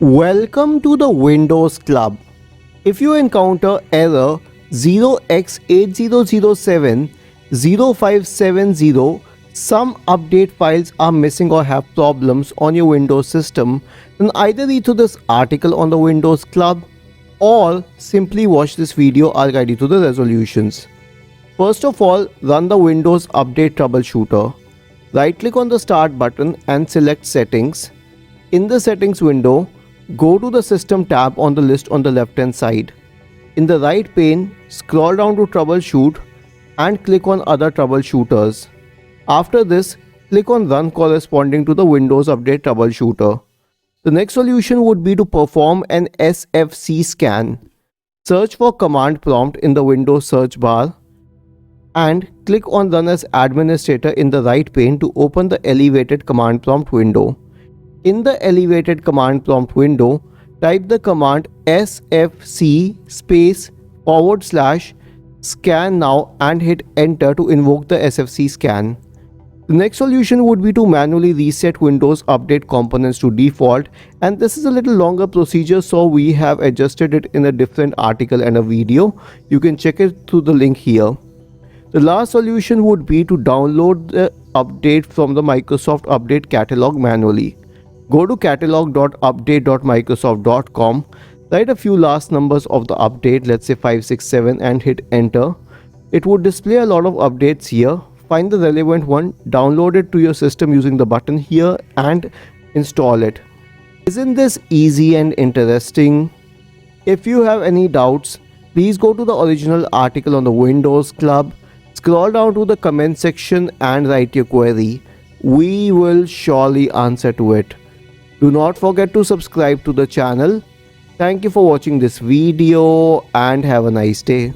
Welcome to the Windows Club. If you encounter error 0x80070570, some update files are missing or have problems on your Windows system, then either read through this article on the Windows Club or simply watch this video. I'll guide you to the resolutions. First of all, run the Windows Update Troubleshooter. Right click on the Start button and select Settings. In the Settings window, go to the System tab on the list on the left hand side. In the right pane, scroll down to Troubleshoot and click on Other Troubleshooters. After this, click on Run corresponding to the Windows Update Troubleshooter. The next solution would be to perform an SFC scan. Search for command prompt in the Windows search bar and click on Run as Administrator in the right pane to open the elevated command prompt window. In the elevated command prompt window, type the command SFC /scan now and hit enter to invoke the SFC scan. The next solution would be to manually reset Windows Update components to default, and this is a little longer procedure, so we have adjusted it in a different article and a video. You can check it through the link here. The last solution would be to download the update from the Microsoft Update catalog manually. Go to catalog.update.microsoft.com, write a few last numbers of the update, let's say 567, and hit enter. It would display a lot of updates here. Find the relevant one, download it to your system using the button here and install it. Isn't this easy and interesting? If you have any doubts, please go to the original article on the Windows Club, scroll down to the comment section and write your query. We will surely answer to it. Do not forget to subscribe to the channel. Thank you for watching this video and have a nice day.